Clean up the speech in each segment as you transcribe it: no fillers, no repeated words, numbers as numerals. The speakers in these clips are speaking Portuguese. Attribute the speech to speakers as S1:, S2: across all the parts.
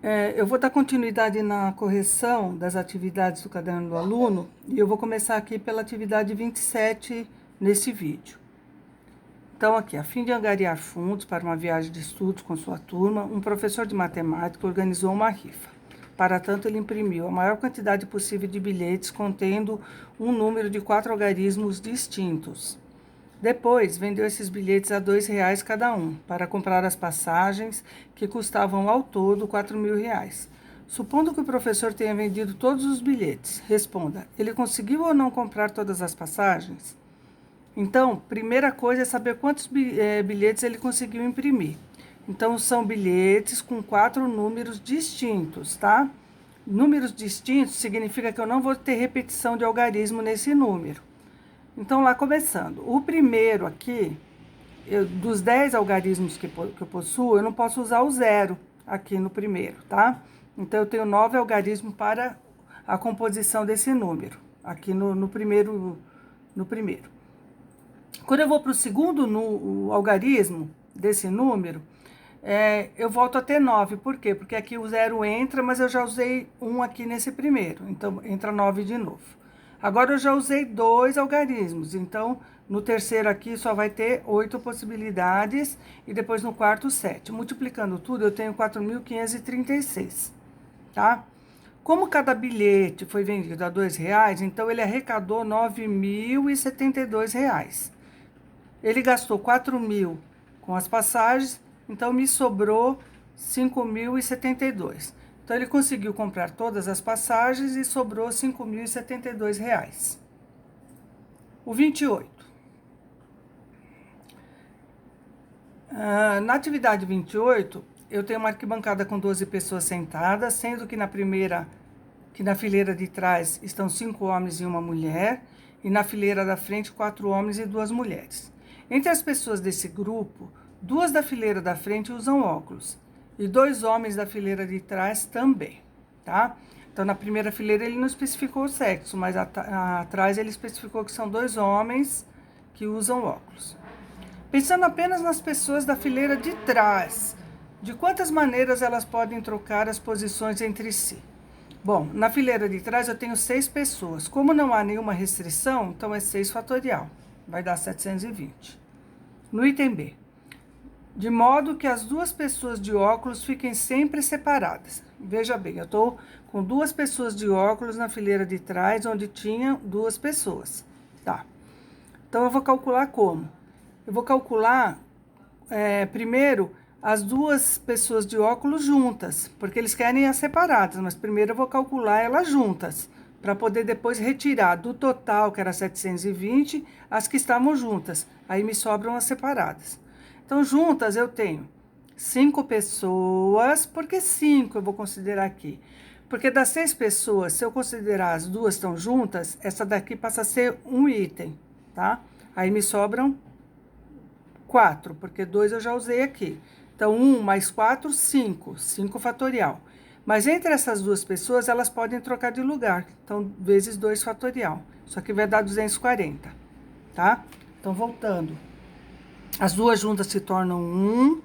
S1: Eu vou dar continuidade na correção das atividades do caderno do aluno e eu vou começar aqui pela atividade 27 nesse vídeo. Então, aqui, a fim de angariar fundos para uma viagem de estudos com sua turma, um professor de matemática organizou uma rifa. Para tanto, ele imprimiu a maior quantidade possível de bilhetes contendo um número de 4 algarismos distintos. Depois, vendeu esses bilhetes a R$2 cada um, para comprar as passagens, que custavam ao todo R$4.000. Supondo que o professor tenha vendido todos os bilhetes, responda, ele conseguiu ou não comprar todas as passagens? Então, primeira coisa é saber quantos bilhetes ele conseguiu imprimir. Então, são bilhetes com 4 números distintos, tá? Números distintos significa que eu não vou ter repetição de algarismo nesse número. Então, lá começando. O primeiro aqui, dos 10 algarismos que eu possuo, eu não posso usar o 0 aqui no primeiro, tá? Então, eu tenho 9 algarismos para a composição desse número, aqui no primeiro. Quando eu vou para o segundo algarismo desse número, eu volto a ter 9. Por quê? Porque aqui o 0 entra, mas eu já usei 1 aqui nesse primeiro. Então, entra 9 de novo. Agora, eu já usei 2 algarismos. Então, no terceiro aqui só vai ter 8 possibilidades. E depois no quarto, 7. Multiplicando tudo, eu tenho 4.536, tá? Como cada bilhete foi vendido a R$2, então ele arrecadou R$9.072. Ele gastou 4.000 com as passagens, então me sobrou 5.072. Então, ele conseguiu comprar todas as passagens e sobrou R$5.072. O 28. Na atividade 28, eu tenho uma arquibancada com 12 pessoas sentadas, sendo que na fileira de trás estão 5 homens e uma mulher, e na fileira da frente 4 homens e 2 mulheres. Entre as pessoas desse grupo, 2 da fileira da frente usam óculos, e 2 homens da fileira de trás também, tá? Então, na primeira fileira ele não especificou o sexo, mas atrás ele especificou que são 2 homens que usam óculos. Pensando apenas nas pessoas da fileira de trás, de quantas maneiras elas podem trocar as posições entre si? Bom, na fileira de trás eu tenho 6 pessoas. Como não há nenhuma restrição, então é 6 fatorial. Vai dar 720. No item B. De modo que as 2 pessoas de óculos fiquem sempre separadas. Veja bem, eu estou com 2 pessoas de óculos na fileira de trás, onde tinha 2 pessoas. Tá. Então, eu vou calcular como? Eu vou calcular, primeiro, as 2 pessoas de óculos juntas, porque eles querem as separadas, mas primeiro eu vou calcular elas juntas, para poder depois retirar do total, que era 720, as que estavam juntas. Aí me sobram as separadas. Então, juntas eu tenho 5 pessoas, porque 5 eu vou considerar aqui. Porque das 6 pessoas, se eu considerar as 2 estão juntas, essa daqui passa a ser um item, tá? Aí me sobram 4, porque 2 eu já usei aqui. Então, 1 mais 4, 5. 5 fatorial. Mas entre essas 2 pessoas, elas podem trocar de lugar. Então, vezes 2 fatorial. Isso aqui vai dar 240, tá? Então, voltando. As 2 juntas se tornam 1.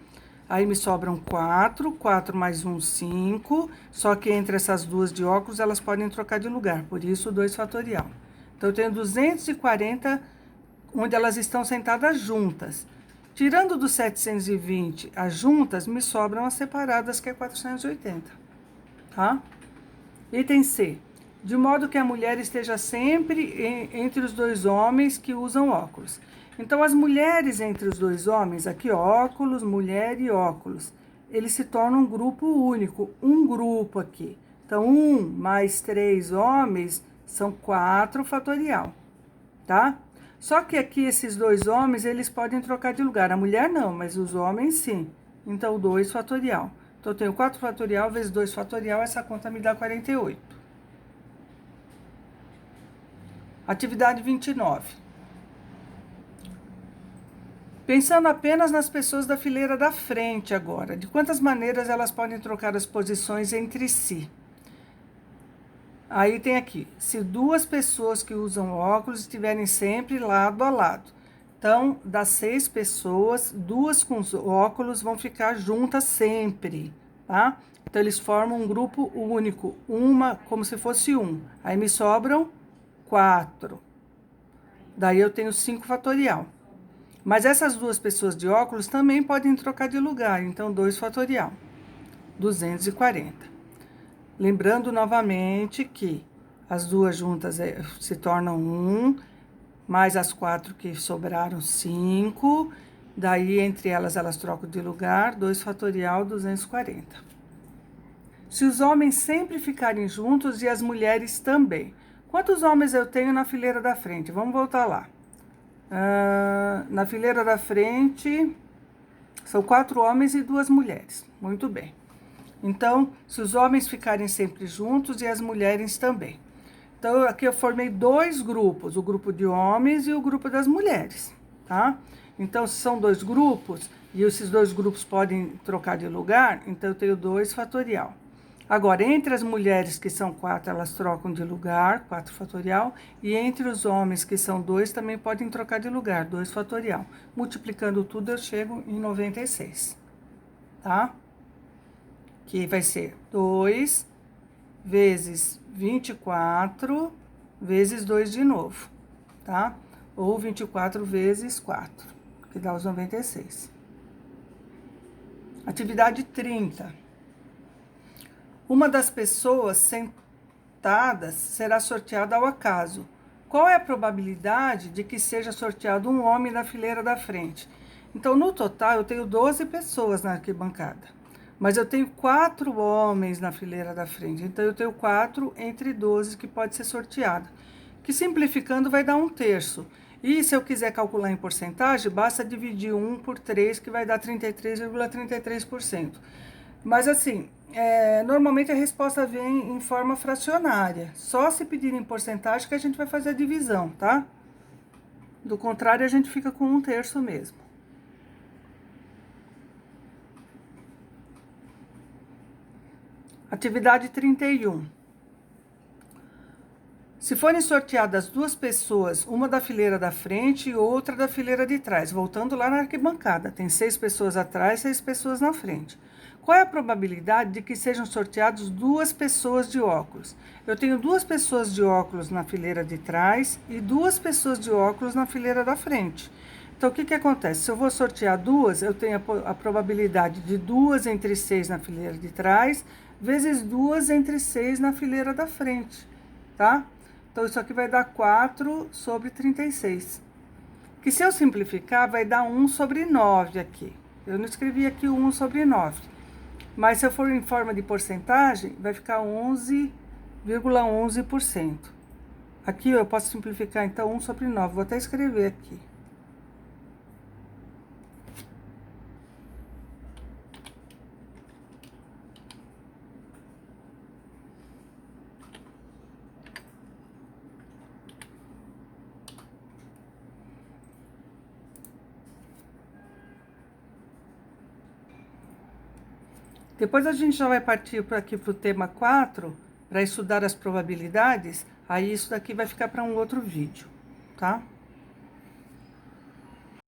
S1: Aí, me sobram 4. 4 mais 1, 5. Só que entre essas 2 de óculos, elas podem trocar de lugar. Por isso, 2 fatorial. Então, eu tenho 240, onde elas estão sentadas juntas. Tirando dos 720 as juntas, me sobram as separadas, que é 480. Tá? Item C. De modo que a mulher esteja sempre entre os 2 homens que usam óculos. Então, as mulheres entre os 2 homens, aqui óculos, mulher e óculos, eles se tornam um grupo único, um grupo aqui. Então, 1 mais 3 homens são 4 fatorial, tá? Só que aqui esses 2 homens, eles podem trocar de lugar. A mulher não, mas os homens sim. Então, 2 fatorial. Então, eu tenho 4 fatorial vezes 2 fatorial, essa conta me dá 48. Atividade 29. Pensando apenas nas pessoas da fileira da frente agora, de quantas maneiras elas podem trocar as posições entre si? Aí tem aqui, se 2 pessoas que usam óculos estiverem sempre lado a lado. Então, das 6 pessoas, 2 com os óculos vão ficar juntas sempre, tá? Então, eles formam um grupo único, como se fosse 1. Aí me sobram 4. Daí eu tenho 5 fatorial. Mas essas duas pessoas de óculos também podem trocar de lugar, então 2 fatorial, 240. Lembrando novamente que as duas juntas se tornam 1, mais as 4 que sobraram, 5. Daí, entre elas trocam de lugar, 2 fatorial, 240. Se os homens sempre ficarem juntos e as mulheres também. Quantos homens eu tenho na fileira da frente? Vamos voltar lá. Na fileira da frente, são 4 homens e 2 mulheres. Muito bem. Então, se os homens ficarem sempre juntos e as mulheres também. Então, aqui eu formei 2 grupos, o grupo de homens e o grupo das mulheres, tá? Então, se são 2 grupos, e esses 2 grupos podem trocar de lugar, então eu tenho 2 fatorial. Agora, entre as mulheres, que são 4, elas trocam de lugar, 4 fatorial, e entre os homens, que são 2, também podem trocar de lugar, 2 fatorial. Multiplicando tudo, eu chego em 96, tá? Que vai ser 2 vezes 24 vezes 2 de novo, tá? Ou 24 vezes 4, que dá os 96. Atividade 30. Uma das pessoas sentadas será sorteada ao acaso. Qual é a probabilidade de que seja sorteado um homem na fileira da frente? Então, no total, eu tenho 12 pessoas na arquibancada. Mas eu tenho 4 homens na fileira da frente. Então, eu tenho 4 entre 12 que pode ser sorteado. Que, simplificando, vai dar 1/3. E se eu quiser calcular em porcentagem, basta dividir 1 por 3, que vai dar 33,33%. Mas, assim, normalmente a resposta vem em forma fracionária. Só se pedir em porcentagem que a gente vai fazer a divisão, tá? Do contrário, a gente fica com 1/3 mesmo. Atividade 31. Se forem sorteadas 2 pessoas, uma da fileira da frente e outra da fileira de trás, voltando lá na arquibancada, tem 6 pessoas atrás e 6 pessoas na frente. Qual é a probabilidade de que sejam sorteadas 2 pessoas de óculos? Eu tenho 2 pessoas de óculos na fileira de trás e 2 pessoas de óculos na fileira da frente. Então, o que acontece? Se eu vou sortear 2, eu tenho a probabilidade de 2 entre 6 na fileira de trás, vezes 2 entre 6 na fileira da frente, tá? Então, isso aqui vai dar 4 sobre 36. Que se eu simplificar, vai dar 1 sobre 9 aqui. Eu não escrevi aqui o 1 sobre 9. Mas se eu for em forma de porcentagem, vai ficar 11,11%. Aqui eu posso simplificar, então, 1 sobre 9. Vou até escrever aqui. Depois a gente já vai partir para aqui para o tema 4, para estudar as probabilidades. Aí isso daqui vai ficar para um outro vídeo, tá?